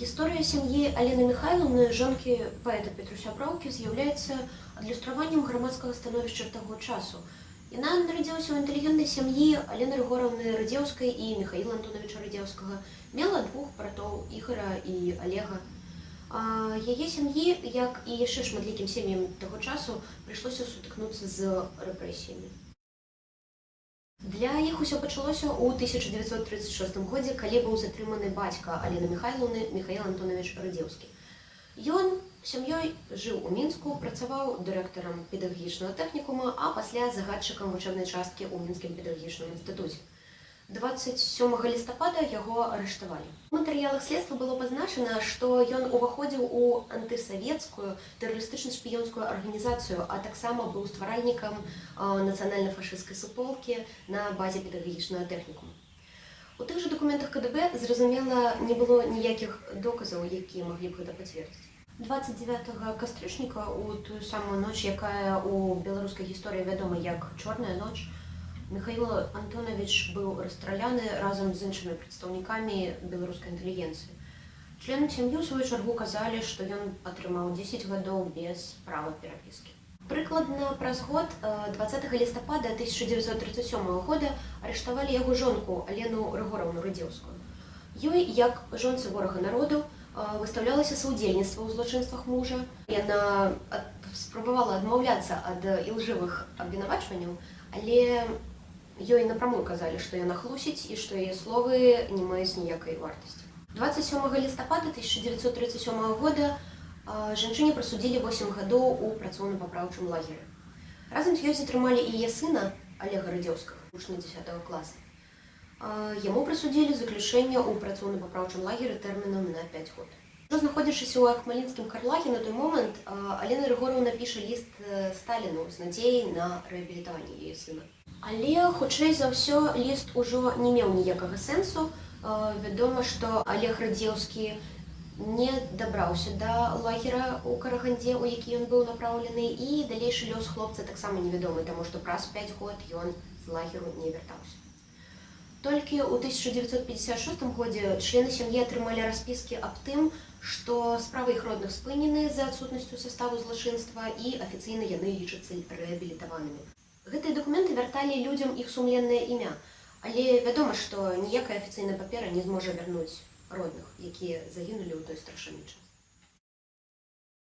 Гісторыя сям'і Алены Михайлаўны, жонкі паэта Петруся Браўкі, з'яўляецца адлюстраваннем грамадскага становішча таго часу. Яна нарадзілася ў інтэлігентнай сям'і Алены Рыгораўны Радзеўскай і Михаіла Антонавіча Радзеўскага. Мела двух братоў Ігара і Алега. Яе сям'і, як і яшчэ шматлікім сем'ям таго часу, прыйшлося сутыкнуцца з рэпрэсіямі. Для іх усё пачалося ў 1936 годзе, калі быў затрыманы бацька Алены Михайлаўны Михаіл Антонавіч Радзеўскі. Ён сям'ёй жыў у Мінску, працаваў дырэктарам педагагічнага тэхнікума, а пасля загадчыкам вучэбнай часткі ў Мінскім педагагічным інстытуце. 27 лістапада яго арыштавалі. У матэрыялах следства было пазначана, што ён уваходзіў у антысавецкую тэрарыстычна-шпіёнскую арганізацыю, а таксама быў стваральнікам нацыянальна-фашысцкай суполкі на базе педагагічнага тэхнікума. У тых жа дакументах КДБ, зразумела, не было ніякіх доказаў, якія маглі б гэта пацвердзіць. 29 кастрычніка, у тую самую ноч, якая ў беларускай гісторыі вядома як «Чорная ноч», Михаіл Антонавіч быў расстраляны разам з іншымі прадстаўнікамі беларускай інтэлігенцыі. Члены сям'і ў сваю чаргу казалі, што ён атрымаў 10 гадоў без права перапіскі. Прыкладна праз год, 20 лістапада 1937 года, арыштавалі яго жонку Алену Рыгораўну Радзеўскую. Ёй, як жонцы ворага народу, выстаўлялася саўдзельніцтва ў злачынствах мужа. Яна спрабавала адмаўляцца ад ілжывых абвінавачванняў, але ёй напрамую казалі, што яна хлусіць і што яе словы не маюць ніякай вартасці. 27 лістапада 1937 года жанчыне прысудзілі 8 гадоў у працоўна-папраўчым лагеры. Разам з ёй затрымалі і яе сына Алега Радзеўскага, вучня 10 класа. Яму прысудзілі заключэнне ў працоўна-папраўчым лагеры тэрмінам на 5 год. Знаходзячыся ў Акмалінскім карлагі на той момант, Алена Рыгораўна піша ліст Сталіну з надзеяй на рэабілітаванне яе сына. Але, хутчэй за ўсё, ліст ужо не меў ніякага сэнсу. Вядома, што Алег Радзеўскі не дабраўся да лагера ў Карагандзе, у які ён быў напраўлены, і далейшы лёс хлопца таксама невядомы, таму што праз 5 год ён з лагеру не вяртаўся. Толькі ў 1956 годзе члены сям'і атрымалі распіскі аб тым, што справы іх родных спынены за адсутнасцю саставу злачынства і афіцыйна яны лічацца рэабілітаванымі. Гэтыя дакументы вярталі людзям іх сумленнае імя, але вядома, што ніякая афіцыйная папера не зможа вярнуць родных, якія загінулі ў той страшэнны час.